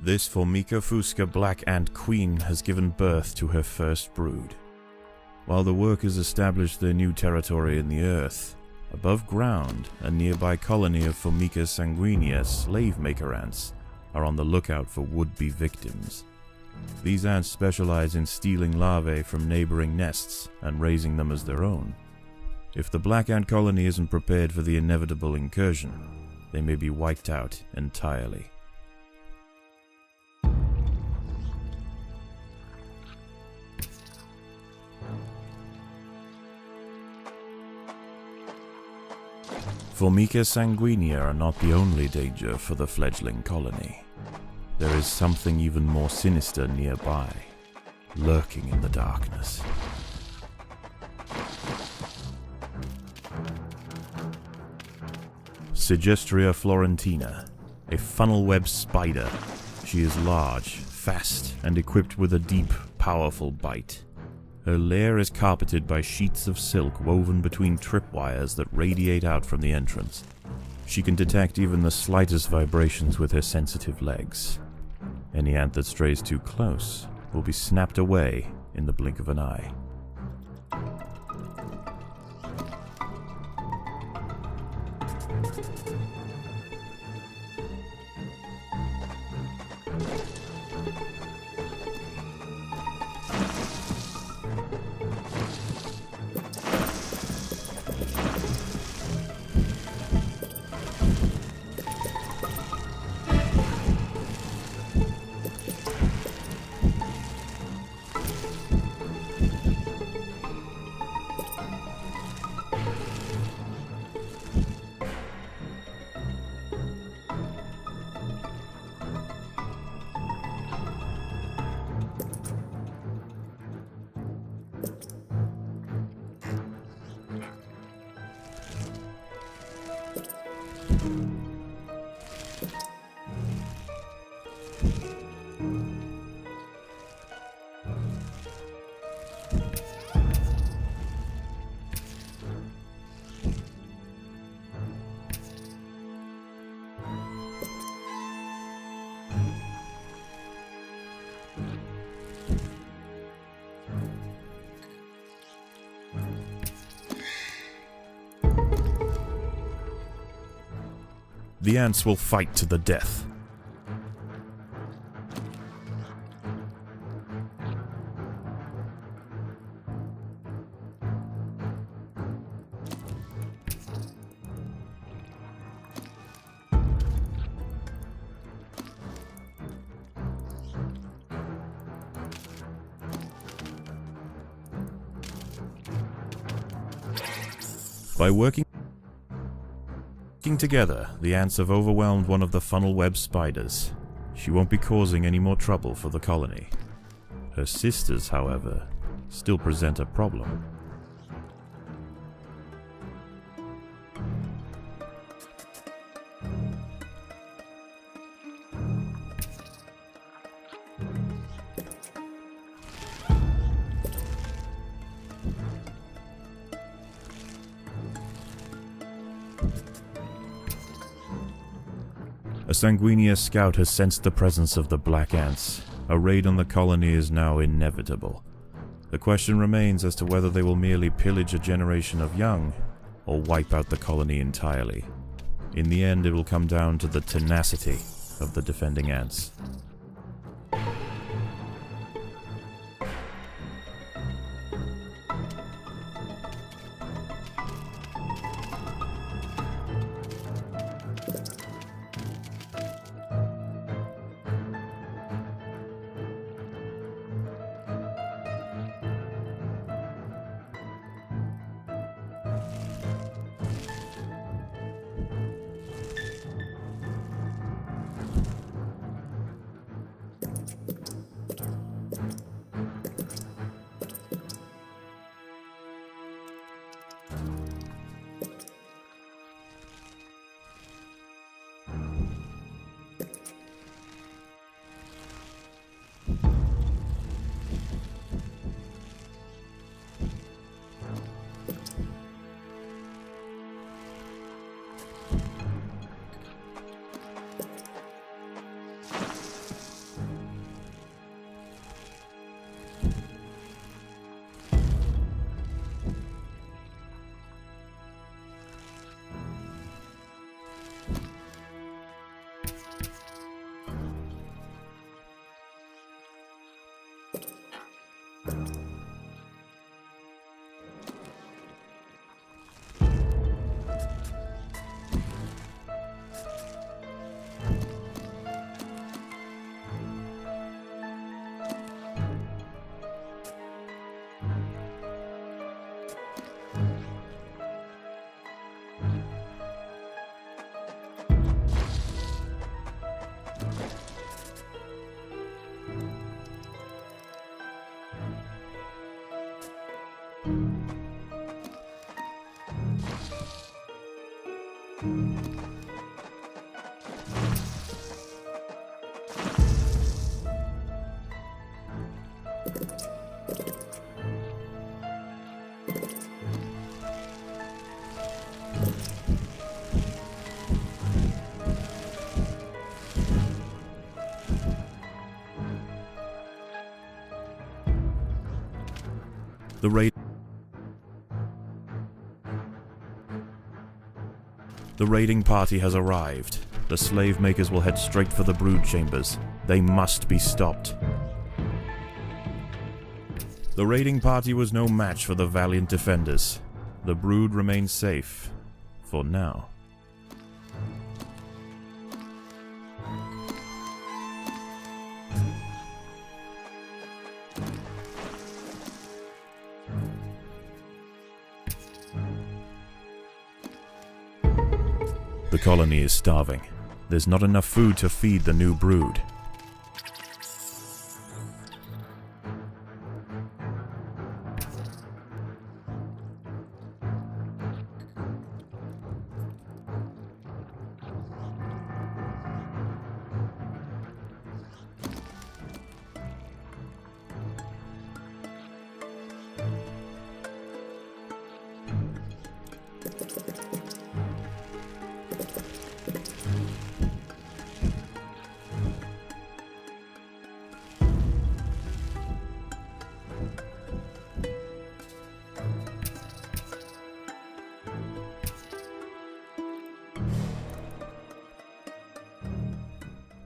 This Formica fusca black ant queen has given birth to her first brood. While the workers establish their new territory in the earth, above ground, a nearby colony of Formica sanguinea slave-maker ants are on the lookout for would-be victims. These ants specialize in stealing larvae from neighboring nests and raising them as their own. If the black ant colony isn't prepared for the inevitable incursion, they may be wiped out entirely. Formica sanguinea are not the only danger for the fledgling colony. There is something even more sinister nearby, lurking in the darkness. Sigestria florentina, a funnel-web spider. She is large, fast, and equipped with a deep, powerful bite. Her lair is carpeted by sheets of silk woven between tripwires that radiate out from the entrance. She can detect even the slightest vibrations with her sensitive legs. Any ant that strays too close will be snapped away in the blink of an eye. The ants will fight to the death. By working together, the ants have overwhelmed one of the funnel-web spiders. She won't be causing any more trouble for the colony. Her sisters, however, still present a problem. A sanguinea scout has sensed the presence of the black ants. A raid on the colony is now inevitable. The question remains as to whether they will merely pillage a generation of young, or wipe out the colony entirely. In the end, it will come down to the tenacity of the defending ants. The raiding party has arrived. The slave makers will head straight for the brood chambers. They must be stopped. The raiding party was no match for the valiant defenders. The brood remains safe. For now. The colony is starving. There's not enough food to feed the new brood.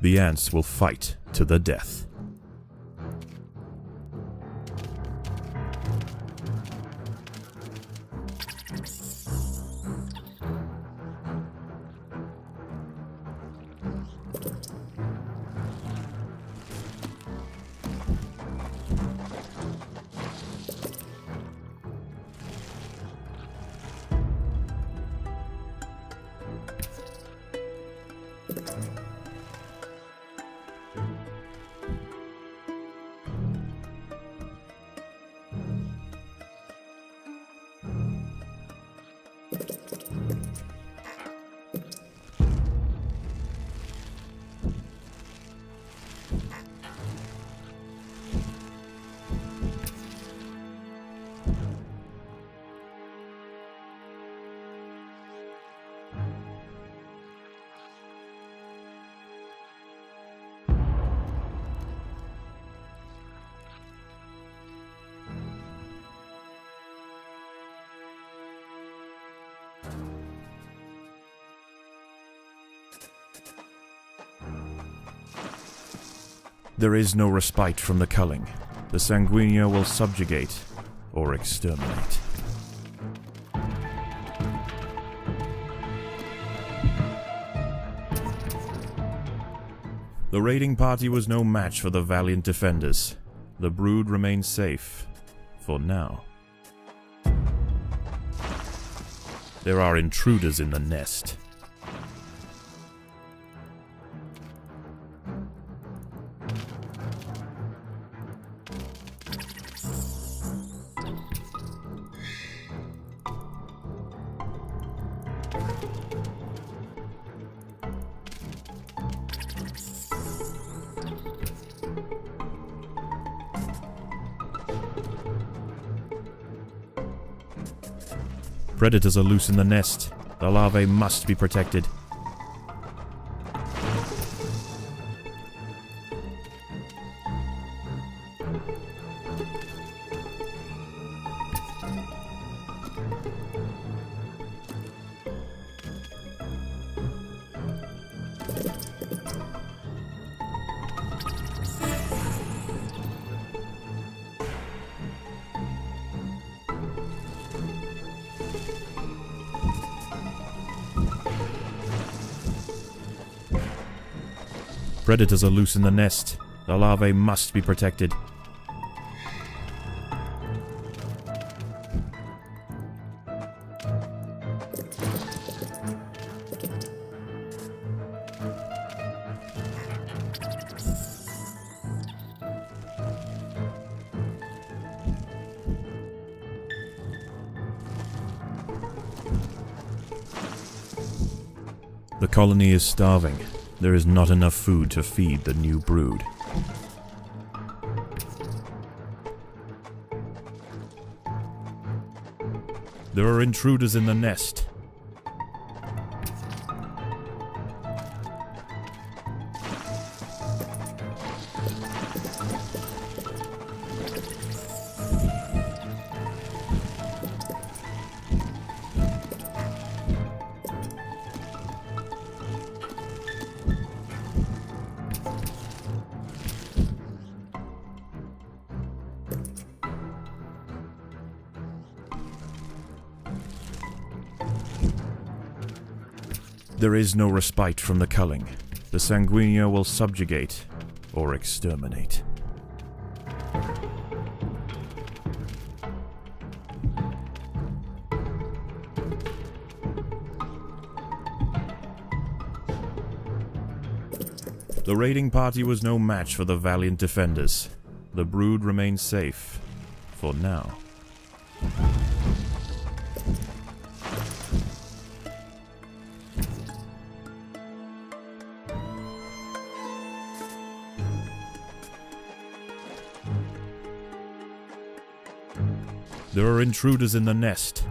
The ants will fight to the death. There is no respite from the culling. The Sanguinea will subjugate or exterminate. The raiding party was no match for the valiant defenders. The brood remains safe, for now. There are intruders in the nest. Predators are loose in the nest. The larvae must be protected. Predators are loose in the nest. The larvae must be protected. The colony is starving. There is not enough food to feed the new brood. There are intruders in the nest. There is no respite from the culling. The sanguinea will subjugate or exterminate. The raiding party was no match for the valiant defenders. The brood remains safe, for now. There are intruders in the nest.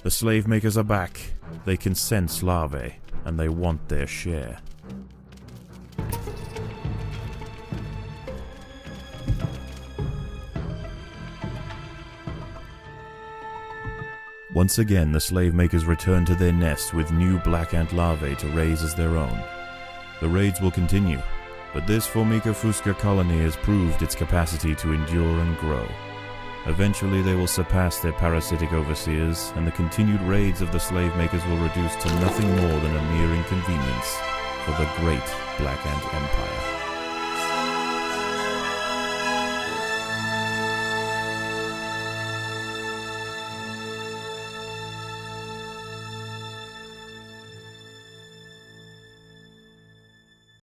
The slave makers are back. They can sense larvae, and they want their share. Once again, the slave makers return to their nest with new black ant larvae to raise as their own. The raids will continue, but this Formica fusca colony has proved its capacity to endure and grow. Eventually they will surpass their parasitic overseers, and the continued raids of the slave makers will reduce to nothing more than a mere inconvenience for the great Black Ant Empire.